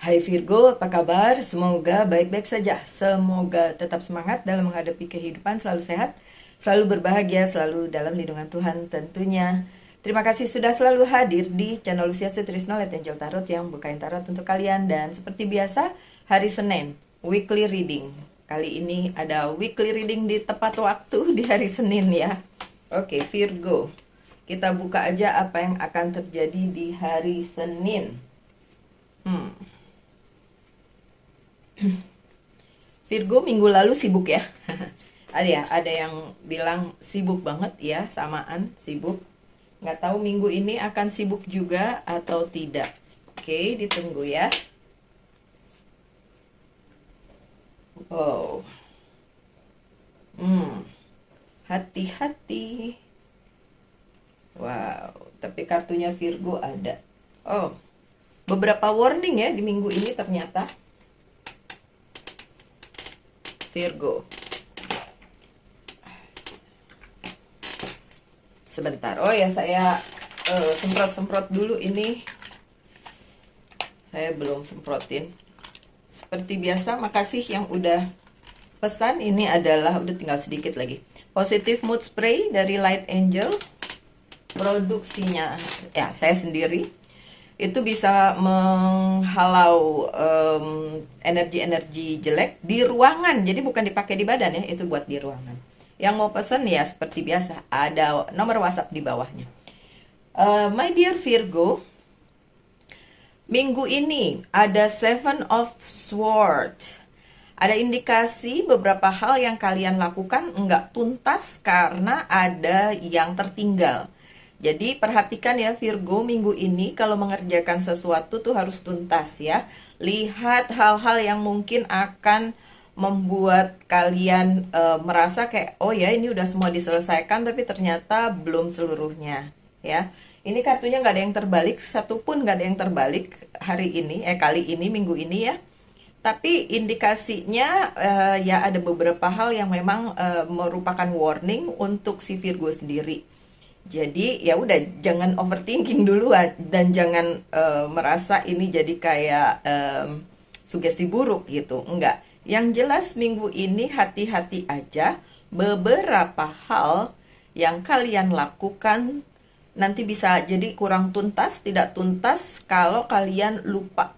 Hai Virgo, apa kabar? Semoga baik-baik saja. Semoga tetap semangat dalam menghadapi kehidupan, selalu sehat, selalu berbahagia, selalu dalam lindungan Tuhan tentunya. Terima kasih sudah selalu hadir di channel Lucia Sutrisno Let Angel Tarot yang bukain tarot untuk kalian. Dan seperti biasa, hari Senin, weekly reading. Kali ini ada weekly reading di tepat waktu di hari Senin ya. Oke, Virgo. Kita buka aja apa yang akan terjadi di hari Senin. Virgo minggu lalu sibuk ya. Ada yang bilang sibuk banget ya, samaan sibuk. Nggak tahu minggu ini akan sibuk juga atau tidak. Oke, ditunggu ya. Oh, hati-hati. Wow, tapi kartunya Virgo ada. Oh, beberapa warning ya di minggu ini ternyata. Virgo. Sebentar. Oh ya, saya semprot-semprot dulu ini. Saya belum semprotin. Seperti biasa, makasih yang udah pesan. Ini adalah, udah tinggal sedikit lagi. Positive Mood Spray dari Light Angel. Produksinya ya saya sendiri. Itu bisa menghalau energi-energi jelek di ruangan. Jadi bukan dipakai di badan ya, itu buat di ruangan. Yang mau pesen ya seperti biasa, ada nomor WhatsApp di bawahnya. My dear Virgo, minggu ini ada Seven of Swords. Ada indikasi beberapa hal yang kalian lakukan enggak tuntas karena ada yang tertinggal. Jadi perhatikan ya Virgo, minggu ini kalau mengerjakan sesuatu tuh harus tuntas ya. Lihat hal-hal yang mungkin akan membuat kalian merasa kayak, oh ya ini udah semua diselesaikan, tapi ternyata belum seluruhnya ya. Ini kartunya nggak ada yang terbalik, satupun nggak ada yang terbalik hari ini, kali ini, minggu ini ya. Tapi indikasinya ya ada beberapa hal yang memang merupakan warning untuk si Virgo sendiri. Jadi ya udah, jangan overthinking duluan dan jangan merasa ini jadi kayak sugesti buruk gitu. Enggak. Yang jelas minggu ini hati-hati aja. Beberapa hal yang kalian lakukan nanti bisa jadi kurang tuntas, tidak tuntas kalau kalian lupa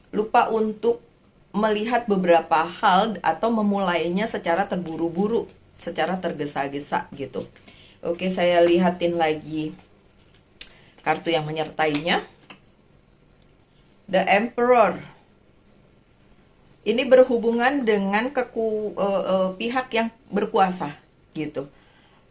lupa untuk melihat beberapa hal atau memulainya secara terburu-buru, secara tergesa-gesa gitu. Oke, saya lihatin lagi kartu yang menyertainya. The Emperor. Ini berhubungan dengan pihak yang berkuasa gitu.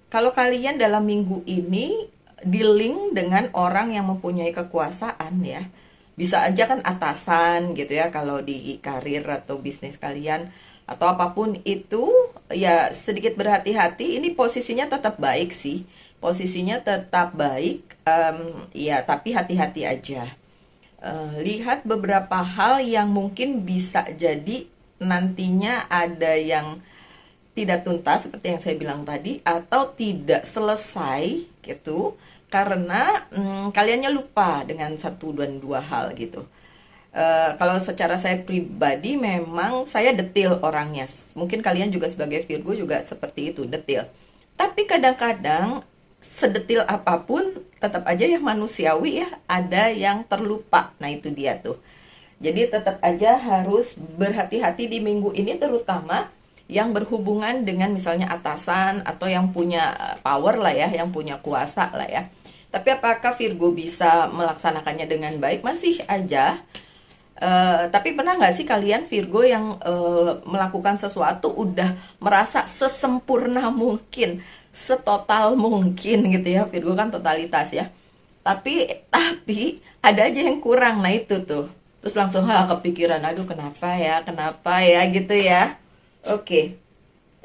Kalau kalian dalam minggu ini dealing dengan orang yang mempunyai kekuasaan ya, bisa aja kan atasan gitu ya kalau di karir atau bisnis kalian atau apapun itu, ya sedikit berhati-hati. Ini posisinya tetap baik sih, posisinya tetap baik, ya tapi hati-hati aja. Lihat beberapa hal yang mungkin bisa jadi nantinya ada yang tidak tuntas seperti yang saya bilang tadi, atau tidak selesai gitu karena kaliannya lupa dengan satu dan dua hal gitu. Kalau secara saya pribadi memang saya detail orangnya. Mungkin kalian juga sebagai Virgo juga seperti itu, detail. Tapi kadang-kadang sedetil apapun tetap aja yang manusiawi ya, ada yang terlupa. Nah itu dia tuh. Jadi tetap aja harus berhati-hati di minggu ini, terutama yang berhubungan dengan misalnya atasan atau yang punya power lah ya, yang punya kuasa lah ya. Tapi apakah Virgo bisa melaksanakannya dengan baik? Masih aja. Tapi pernah nggak sih kalian Virgo yang melakukan sesuatu udah merasa sesempurna mungkin, setotal mungkin gitu ya. Virgo kan totalitas ya. Tapi ada aja yang kurang. Nah itu tuh. Terus langsung kepikiran, aduh kenapa ya gitu ya. Oke.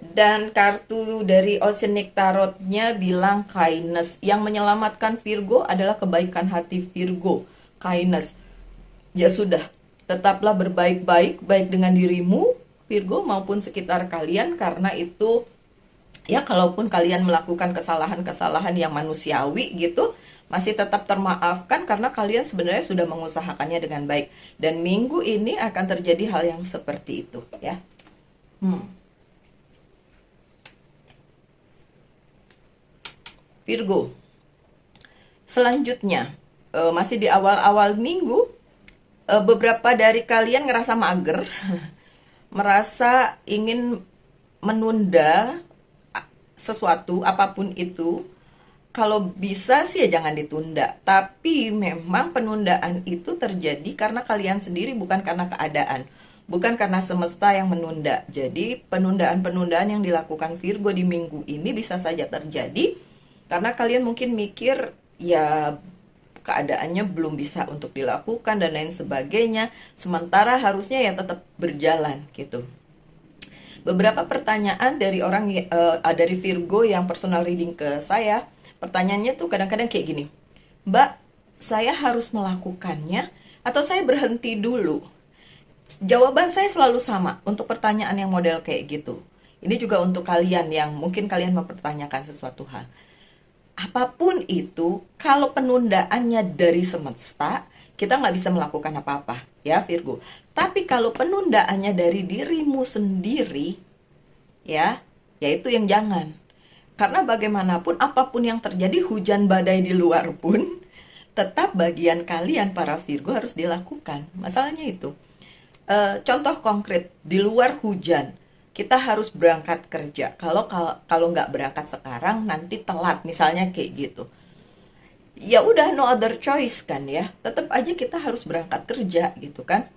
Dan kartu dari Oceanic Tarotnya bilang kindness. Yang menyelamatkan Virgo adalah kebaikan hati Virgo. Kindness. Ya sudah, tetaplah berbaik-baik, baik dengan dirimu Virgo maupun sekitar kalian, karena itu ya kalaupun kalian melakukan kesalahan-kesalahan yang manusiawi gitu, masih tetap termaafkan karena kalian sebenarnya sudah mengusahakannya dengan baik. Dan minggu ini akan terjadi hal yang seperti itu ya. Virgo. Selanjutnya, masih di awal-awal minggu, beberapa dari kalian ngerasa mager, merasa ingin menunda sesuatu apapun itu. Kalau bisa sih ya jangan ditunda, tapi memang penundaan itu terjadi karena kalian sendiri, bukan karena keadaan, bukan karena semesta yang menunda. Jadi penundaan-penundaan yang dilakukan Virgo di minggu ini bisa saja terjadi karena kalian mungkin mikir ya keadaannya belum bisa untuk dilakukan dan lain sebagainya, sementara harusnya ya tetap berjalan gitu. Beberapa pertanyaan dari dari Virgo yang personal reading ke saya, pertanyaannya tuh kadang-kadang kayak gini, Mbak, saya harus melakukannya atau saya berhenti dulu? Jawaban saya selalu sama untuk pertanyaan yang model kayak gitu. Ini juga untuk kalian yang mungkin kalian mempertanyakan sesuatu hal. Apapun itu, kalau penundaannya dari semesta, kita nggak bisa melakukan apa-apa, ya Virgo. Tapi kalau penundaannya dari dirimu sendiri, ya itu yang jangan. Karena bagaimanapun, apapun yang terjadi, hujan badai di luar pun, tetap bagian kalian para Virgo harus dilakukan. Masalahnya itu. Contoh konkret, di luar hujan, kita harus berangkat kerja. Kalau nggak berangkat sekarang, nanti telat, misalnya kayak gitu. Ya udah, no other choice kan ya. Tetap aja kita harus berangkat kerja gitu kan.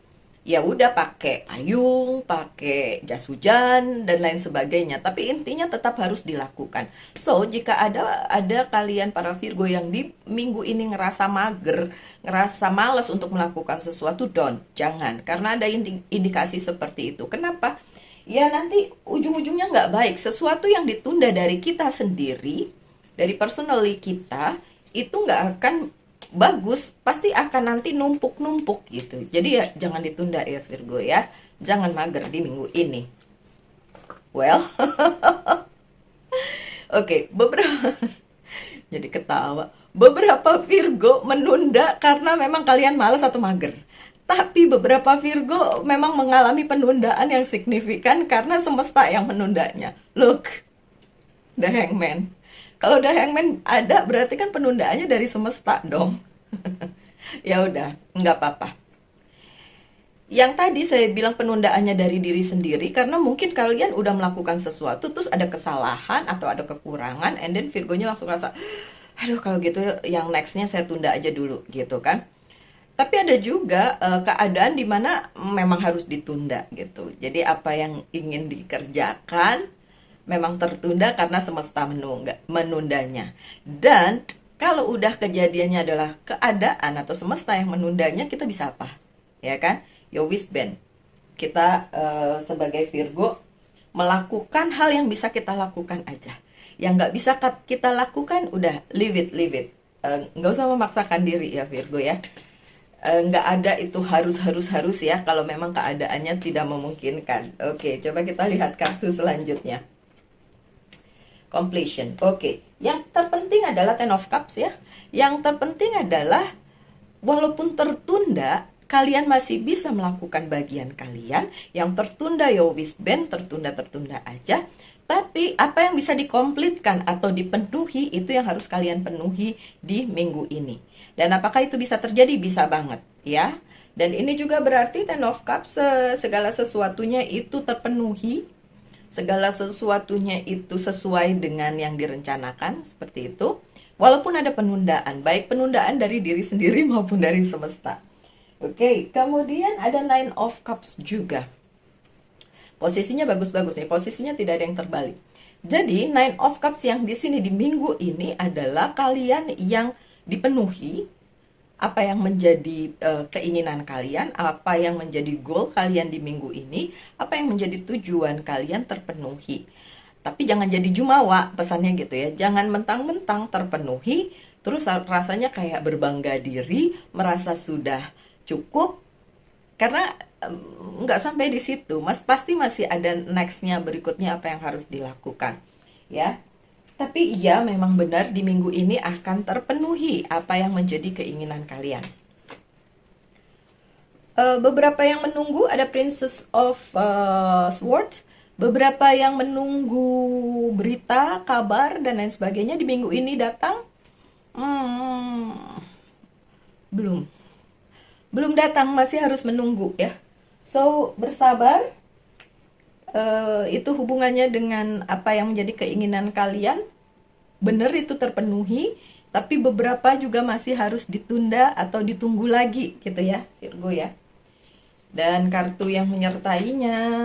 Ya udah, pakai payung, pakai jas hujan dan lain sebagainya. Tapi intinya tetap harus dilakukan. So, jika ada kalian para Virgo yang di minggu ini ngerasa mager, ngerasa malas untuk melakukan sesuatu, jangan. Karena ada indikasi seperti itu. Kenapa? Ya nanti ujung-ujungnya nggak baik. Sesuatu yang ditunda dari kita sendiri, dari personally kita, itu nggak akan bagus, pasti akan nanti numpuk-numpuk gitu. Jadi ya jangan ditunda ya Virgo ya. Jangan mager di minggu ini. Well, oke, beberapa jadi ketawa. Beberapa Virgo menunda karena memang kalian malas atau mager. Tapi beberapa Virgo memang mengalami penundaan yang signifikan karena semesta yang menundanya. Look, the Hangman. Kalau the Hangman ada, berarti kan penundaannya dari semesta dong. Ya udah, nggak apa-apa. Yang tadi saya bilang penundaannya dari diri sendiri karena mungkin kalian udah melakukan sesuatu terus ada kesalahan atau ada kekurangan, and then Virgonya langsung rasa, aduh kalau gitu yang nextnya saya tunda aja dulu gitu kan. Tapi ada juga keadaan dimana memang harus ditunda gitu. Jadi apa yang ingin dikerjakan memang tertunda karena semesta menundanya. Dan kalau udah kejadiannya adalah keadaan atau semesta yang menundanya, kita bisa apa? Ya kan? Ya wis ben. Kita sebagai Virgo melakukan hal yang bisa kita lakukan aja. Yang nggak bisa kita lakukan, udah leave it. Nggak usah memaksakan diri ya Virgo ya. Nggak ada itu harus ya kalau memang keadaannya tidak memungkinkan. Oke, coba kita lihat kartu selanjutnya. Completion. Oke, yang terpenting adalah Ten of Cups ya. Yang terpenting adalah walaupun tertunda, kalian masih bisa melakukan bagian kalian. Yang tertunda ya wis ben, tertunda aja. Tapi apa yang bisa dikomplitkan atau dipenuhi, itu yang harus kalian penuhi di minggu ini. Dan apakah itu bisa terjadi? Bisa banget ya. Dan ini juga berarti Ten of Cups, segala sesuatunya itu terpenuhi, segala sesuatunya itu sesuai dengan yang direncanakan, seperti itu. Walaupun ada penundaan, baik penundaan dari diri sendiri maupun dari semesta. Oke, kemudian ada Nine of Cups juga. Posisinya bagus-bagus nih, posisinya tidak ada yang terbalik. Jadi Nine of Cups yang di sini di minggu ini adalah kalian yang dipenuhi, apa yang menjadi keinginan kalian, apa yang menjadi goal kalian di minggu ini, apa yang menjadi tujuan kalian terpenuhi. Tapi jangan jadi jumawa, pesannya gitu ya. Jangan mentang-mentang terpenuhi, terus rasanya kayak berbangga diri, merasa sudah cukup, karena nggak sampai di situ. Pasti masih ada nextnya, berikutnya apa yang harus dilakukan, ya. Tapi iya, memang benar di minggu ini akan terpenuhi apa yang menjadi keinginan kalian. Beberapa yang menunggu ada Princess of Swords, beberapa yang menunggu berita, kabar, dan lain sebagainya di minggu ini datang. Belum. Belum datang, masih harus menunggu ya. So, bersabar. Itu hubungannya dengan apa yang menjadi keinginan kalian. Benar itu terpenuhi, tapi beberapa juga masih harus ditunda atau ditunggu lagi gitu ya, Virgo ya. Dan kartu yang menyertainya.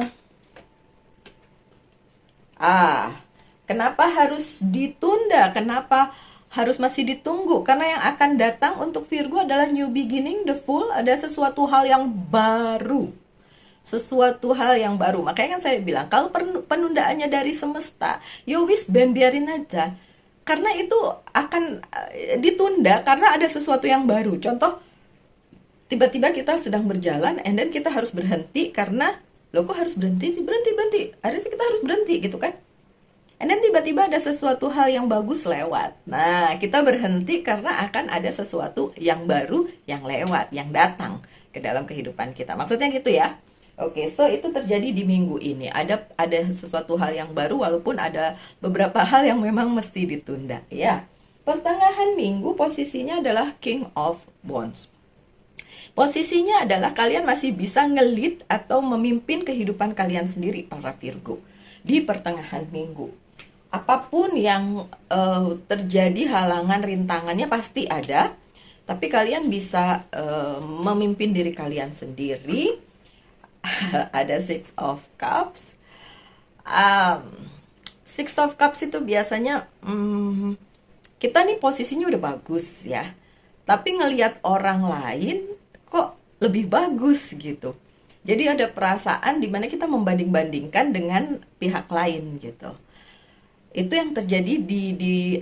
Kenapa harus ditunda? Kenapa harus masih ditunggu? Karena yang akan datang untuk Virgo adalah new beginning, the Fool, ada sesuatu hal yang baru. Sesuatu hal yang baru. Makanya kan saya bilang, kalau penundaannya dari semesta, ya wis ben biarin aja. Karena itu akan ditunda karena ada sesuatu yang baru. Contoh, tiba-tiba kita sedang berjalan and then kita harus berhenti karena loh kok harus berhenti sih, berhenti harusnya kita harus berhenti gitu kan, and then tiba-tiba ada sesuatu hal yang bagus lewat. Nah, kita berhenti karena akan ada sesuatu yang baru yang lewat, yang datang ke dalam kehidupan kita, maksudnya gitu ya. Oke, so itu terjadi di minggu ini, ada sesuatu hal yang baru walaupun ada beberapa hal yang memang mesti ditunda ya. Pertengahan minggu posisinya adalah King of Wands. Posisinya adalah kalian masih bisa nge-lead atau memimpin kehidupan kalian sendiri, para Virgo, di pertengahan minggu. Apapun yang terjadi, halangan, rintangannya pasti ada, tapi kalian bisa memimpin diri kalian sendiri. Ada Six of Cups. Six of Cups itu biasanya kita nih posisinya udah bagus ya, tapi ngelihat orang lain kok lebih bagus gitu. Jadi ada perasaan dimana kita membanding-bandingkan dengan pihak lain gitu. Itu yang terjadi di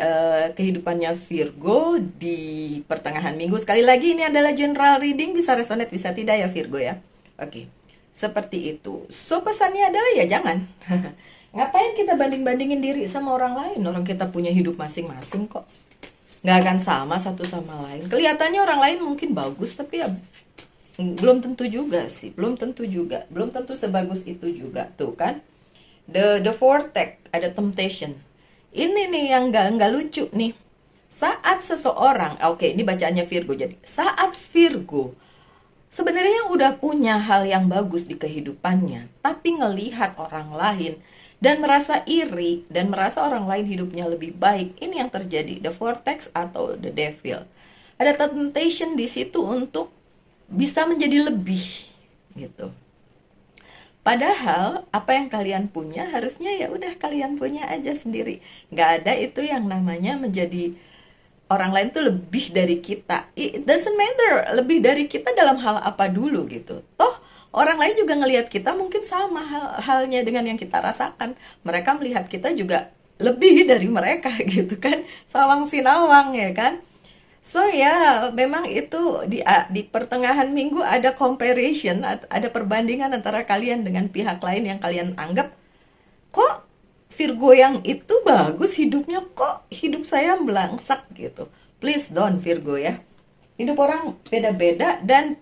kehidupannya Virgo di pertengahan minggu. Sekali lagi ini adalah general reading, bisa resonate bisa tidak ya Virgo ya. Oke, seperti itu. So pesannya adalah ya jangan. Ngapain kita banding-bandingin diri sama orang lain? Orang kita punya hidup masing-masing kok. Nggak akan sama satu sama lain. Kelihatannya orang lain mungkin bagus, tapi ya belum tentu juga sih, belum tentu sebagus itu juga tuh kan. The vortex, ada temptation. Ini nih yang nggak lucu nih. Saat seseorang, oke, ini bacaannya Virgo, jadi saat Virgo sebenarnya udah punya hal yang bagus di kehidupannya, tapi ngelihat orang lain dan merasa iri dan merasa orang lain hidupnya lebih baik, ini yang terjadi, the vortex atau the devil. Ada temptation di situ untuk bisa menjadi lebih gitu. Padahal apa yang kalian punya harusnya ya udah kalian punya aja sendiri. Nggak ada itu yang namanya menjadi orang lain tuh lebih dari kita. It doesn't matter lebih dari kita dalam hal apa dulu gitu. Toh orang lain juga ngelihat kita mungkin sama halnya dengan yang kita rasakan. Mereka melihat kita juga lebih dari mereka gitu kan. Sawang sinawang ya kan. So ya, memang itu di pertengahan minggu ada comparison, ada perbandingan antara kalian dengan pihak lain yang kalian anggap, kok Virgo yang itu bagus hidupnya, kok hidup saya melangsak gitu. Please don't Virgo ya. Hidup orang beda-beda dan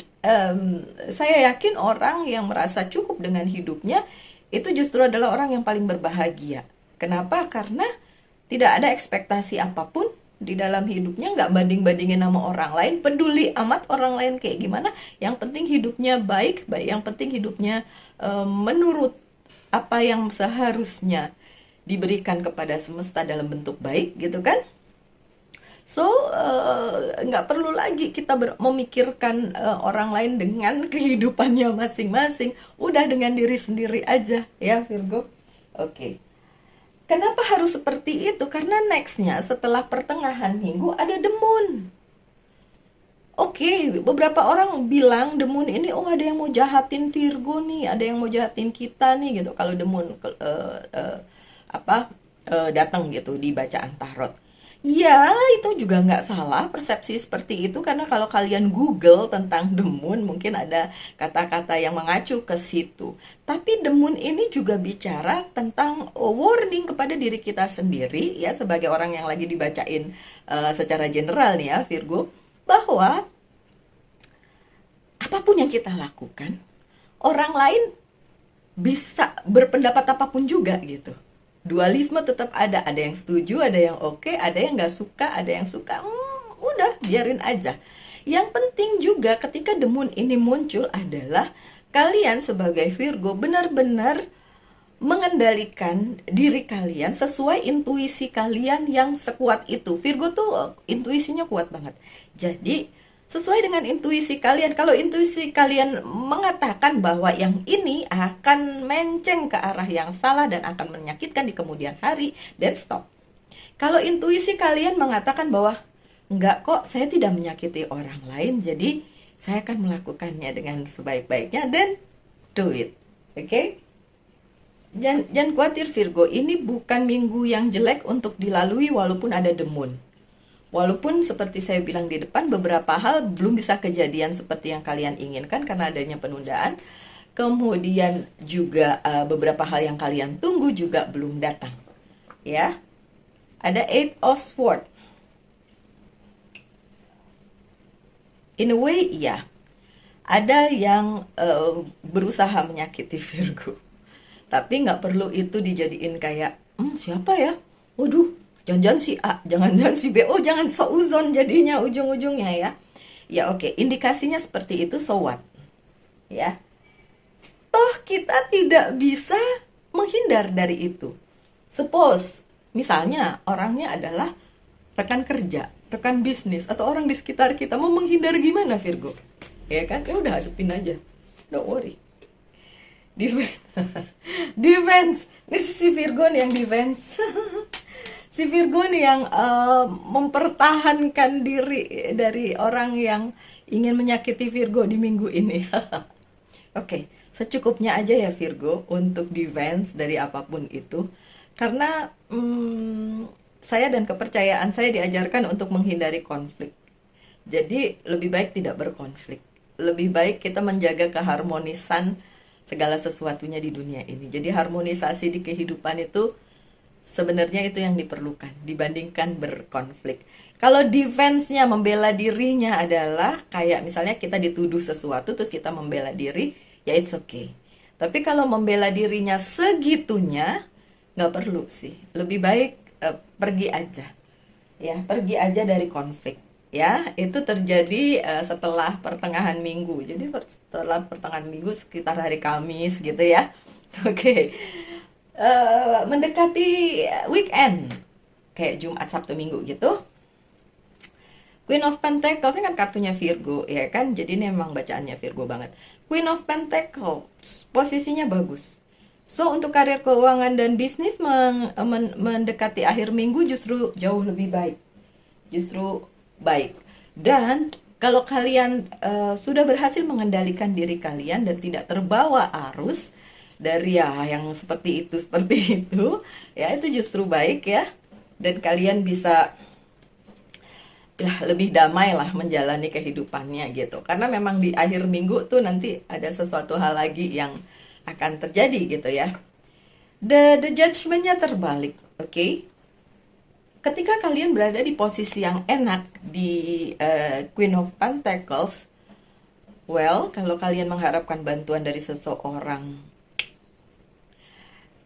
saya yakin orang yang merasa cukup dengan hidupnya itu justru adalah orang yang paling berbahagia. Kenapa? Karena tidak ada ekspektasi apapun di dalam hidupnya, nggak banding-bandingin sama orang lain, peduli amat orang lain kayak gimana, yang penting hidupnya baik, yang penting hidupnya menurut apa yang seharusnya diberikan kepada semesta dalam bentuk baik gitu kan. So nggak perlu lagi kita memikirkan orang lain dengan kehidupannya masing-masing, udah dengan diri sendiri aja ya Virgo. Oke. Kenapa harus seperti itu? Karena nextnya setelah pertengahan minggu ada the moon. Oke, beberapa orang bilang the moon ini, oh ada yang mau jahatin Virgo nih, ada yang mau jahatin kita nih gitu. Kalau the moon datang gitu di bacaan tarot. Ya, itu juga nggak salah persepsi seperti itu karena kalau kalian Google tentang The Moon mungkin ada kata-kata yang mengacu ke situ. Tapi The Moon ini juga bicara tentang warning kepada diri kita sendiri ya sebagai orang yang lagi dibacain secara general nih ya Virgo, bahwa apapun yang kita lakukan orang lain bisa berpendapat apapun juga gitu. Dualisme tetap ada yang setuju, ada yang oke, ada yang nggak suka, ada yang suka, udah biarin aja. Yang penting juga ketika The Moon ini muncul adalah kalian sebagai Virgo benar-benar mengendalikan diri kalian sesuai intuisi kalian yang sekuat itu. Virgo tuh intuisinya kuat banget. Jadi sesuai dengan intuisi kalian. Kalau intuisi kalian mengatakan bahwa yang ini akan menceng ke arah yang salah dan akan menyakitkan di kemudian hari, then stop. Kalau intuisi kalian mengatakan bahwa enggak kok, saya tidak menyakiti orang lain, jadi saya akan melakukannya dengan sebaik-baiknya, then do it. Oke? Okay? Jangan khawatir Virgo, ini bukan minggu yang jelek untuk dilalui walaupun ada The Moon. Walaupun seperti saya bilang di depan, beberapa hal belum bisa kejadian seperti yang kalian inginkan karena adanya penundaan. Kemudian juga beberapa hal yang kalian tunggu juga belum datang. Ya, ada Eight of Swords. In a way, ya, ada yang berusaha menyakiti Virgo. Tapi nggak perlu itu dijadiin kayak, siapa ya? Waduh, jangan-jangan si A, jangan-jangan si B, oh jangan seuzon jadinya ujung-ujungnya ya. Ya oke, indikasinya seperti itu, so what? Ya, toh kita tidak bisa menghindar dari itu. Suppose, misalnya orangnya adalah rekan kerja, rekan bisnis, atau orang di sekitar kita, mau menghindar gimana Virgo? Ya kan, ya udah hadapin aja, don't worry. Defense. Defense. Ini si Virgo nih yang defense. Si Virgo nih yang mempertahankan diri dari orang yang ingin menyakiti Virgo di minggu ini. Oke, secukupnya aja ya Virgo untuk defense dari apapun itu. Karena saya dan kepercayaan saya diajarkan untuk menghindari konflik. Jadi lebih baik tidak berkonflik. Lebih baik kita menjaga keharmonisan segala sesuatunya di dunia ini. Jadi harmonisasi di kehidupan itu sebenarnya itu yang diperlukan dibandingkan berkonflik. Kalau defense-nya membela dirinya adalah kayak misalnya kita dituduh sesuatu terus kita membela diri, ya it's okay. Tapi kalau membela dirinya segitunya nggak perlu sih. Lebih baik pergi aja. Ya, pergi aja dari konflik. Ya, itu terjadi setelah pertengahan minggu. Jadi setelah pertengahan minggu sekitar hari Kamis gitu ya. Oke. Mendekati weekend kayak Jumat, Sabtu, Minggu gitu. Queen of Pentacles ini kan kartunya Virgo ya kan. Jadi ini memang bacaannya Virgo banget. Queen of Pentacles posisinya bagus. So untuk karir, keuangan dan bisnis mendekati akhir minggu justru jauh lebih baik. Justru baik. Dan kalau kalian sudah berhasil mengendalikan diri kalian dan tidak terbawa arus dari ya yang seperti itu ya, itu justru baik ya. Dan kalian bisa ya lebih damai lah menjalani kehidupannya gitu. Karena memang di akhir minggu tuh nanti ada sesuatu hal lagi yang akan terjadi gitu ya. The judgment-nya terbalik, oke? Ketika kalian berada di posisi yang enak di Queen of Pentacles, well, kalau kalian mengharapkan bantuan dari seseorang,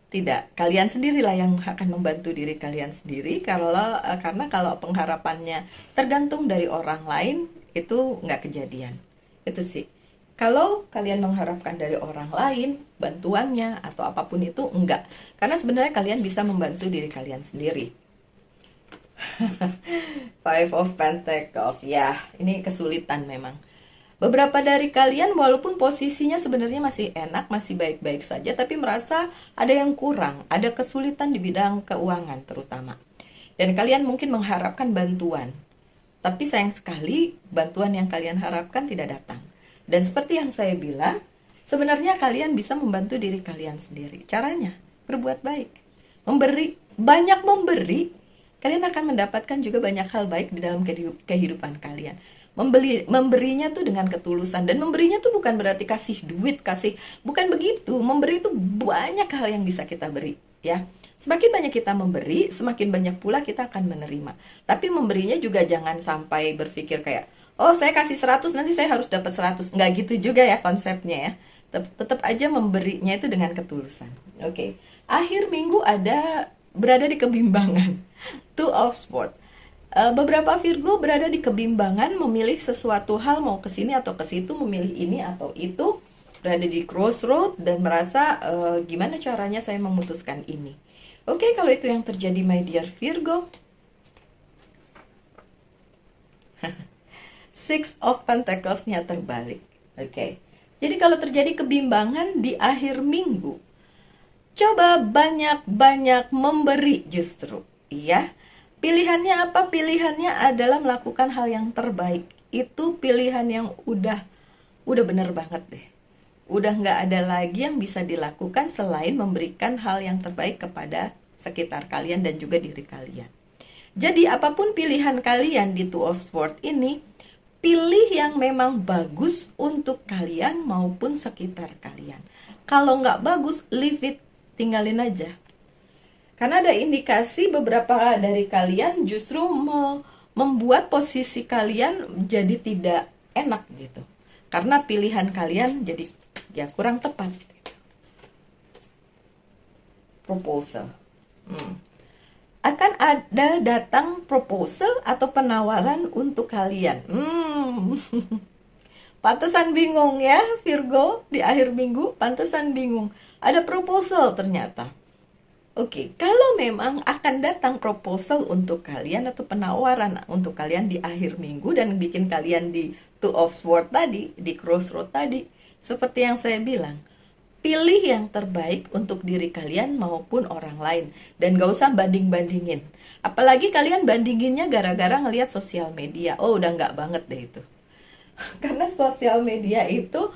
tidak, kalian sendirilah yang akan membantu diri kalian sendiri. Karena kalau pengharapannya tergantung dari orang lain, itu nggak kejadian. Itu sih. Kalau kalian mengharapkan dari orang lain bantuannya atau apapun itu, enggak. Karena sebenarnya kalian bisa membantu diri kalian sendiri. Five of Pentacles, ya ini kesulitan memang. Beberapa dari kalian walaupun posisinya sebenarnya masih enak, masih baik-baik saja, tapi merasa ada yang kurang, ada kesulitan di bidang keuangan terutama. Dan kalian mungkin mengharapkan bantuan, tapi sayang sekali bantuan yang kalian harapkan tidak datang. Dan seperti yang saya bilang, sebenarnya kalian bisa membantu diri kalian sendiri. Caranya berbuat baik, memberi, banyak memberi, kalian akan mendapatkan juga banyak hal baik di dalam kehidupan kalian. Memberinya tuh dengan ketulusan, dan memberinya tuh bukan berarti kasih duit, bukan begitu. Memberi itu banyak hal yang bisa kita beri, ya. Semakin banyak kita memberi, semakin banyak pula kita akan menerima. Tapi memberinya juga jangan sampai berpikir kayak, oh saya kasih 100 nanti saya harus dapat 100. Nggak gitu juga ya konsepnya ya. Tetap aja memberinya itu dengan ketulusan. Oke. Akhir minggu berada di kebimbangan. Two of Swords. Beberapa Virgo berada di kebimbangan, memilih sesuatu hal, mau ke sini atau ke situ, memilih ini atau itu, berada di crossroad dan merasa gimana caranya saya memutuskan ini. Oke, kalau itu yang terjadi my dear Virgo. Six of Pentacles-nya terbalik. Oke. Jadi kalau terjadi kebimbangan di akhir minggu, coba banyak-banyak memberi justru, ya. Pilihannya apa? Pilihannya adalah melakukan hal yang terbaik. Itu pilihan yang udah bener banget deh. Udah nggak ada lagi yang bisa dilakukan selain memberikan hal yang terbaik kepada sekitar kalian dan juga diri kalian. Jadi apapun pilihan kalian di Two of Swords ini, pilih yang memang bagus untuk kalian maupun sekitar kalian. Kalau nggak bagus, leave it, tinggalin aja. Karena ada indikasi beberapa dari kalian justru membuat posisi kalian jadi tidak enak gitu. Karena pilihan kalian jadi ya kurang tepat. Proposal. Akan ada datang proposal atau penawaran untuk kalian. Pantesan bingung ya Virgo di akhir minggu, pantesan bingung. Ada proposal ternyata. Oke, kalau memang akan datang proposal untuk kalian atau penawaran untuk kalian di akhir minggu dan bikin kalian di Two of Swords tadi, di crossroad tadi, seperti yang saya bilang, pilih yang terbaik untuk diri kalian maupun orang lain. Dan gak usah banding-bandingin. Apalagi kalian bandinginnya gara-gara ngelihat sosial media. Oh, udah gak banget deh itu. Karena sosial media itu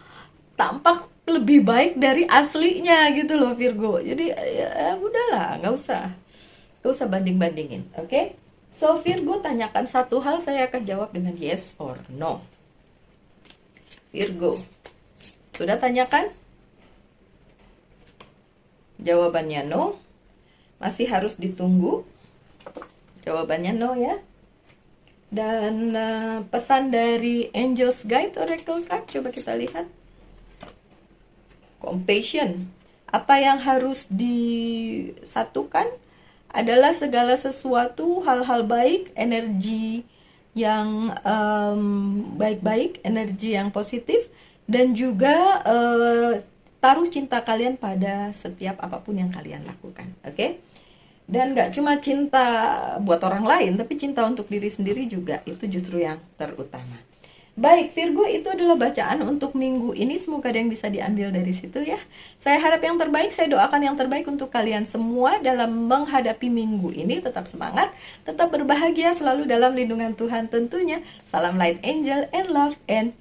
tampak lebih baik dari aslinya gitu loh Virgo. Jadi ya udahlah, nggak usah banding-bandingin. Oke? So Virgo, tanyakan satu hal, saya akan jawab dengan yes or no. Virgo, sudah tanyakan? Jawabannya no. Masih harus ditunggu. Jawabannya no ya. Dan pesan dari Angels Guide Oracle Card, coba kita lihat. Compassion. Apa yang harus disatukan adalah segala sesuatu, hal-hal baik, energi yang baik-baik, energi yang positif, dan juga taruh cinta kalian pada setiap apapun yang kalian lakukan. Oke? Dan gak cuma cinta buat orang lain, tapi cinta untuk diri sendiri juga, itu justru yang terutama. Baik, Virgo, itu adalah bacaan untuk minggu ini. Semoga ada yang bisa diambil dari situ ya. Saya harap yang terbaik, saya doakan yang terbaik untuk kalian semua dalam menghadapi minggu ini. Tetap semangat, tetap berbahagia, selalu dalam lindungan Tuhan tentunya. Salam light angel and love and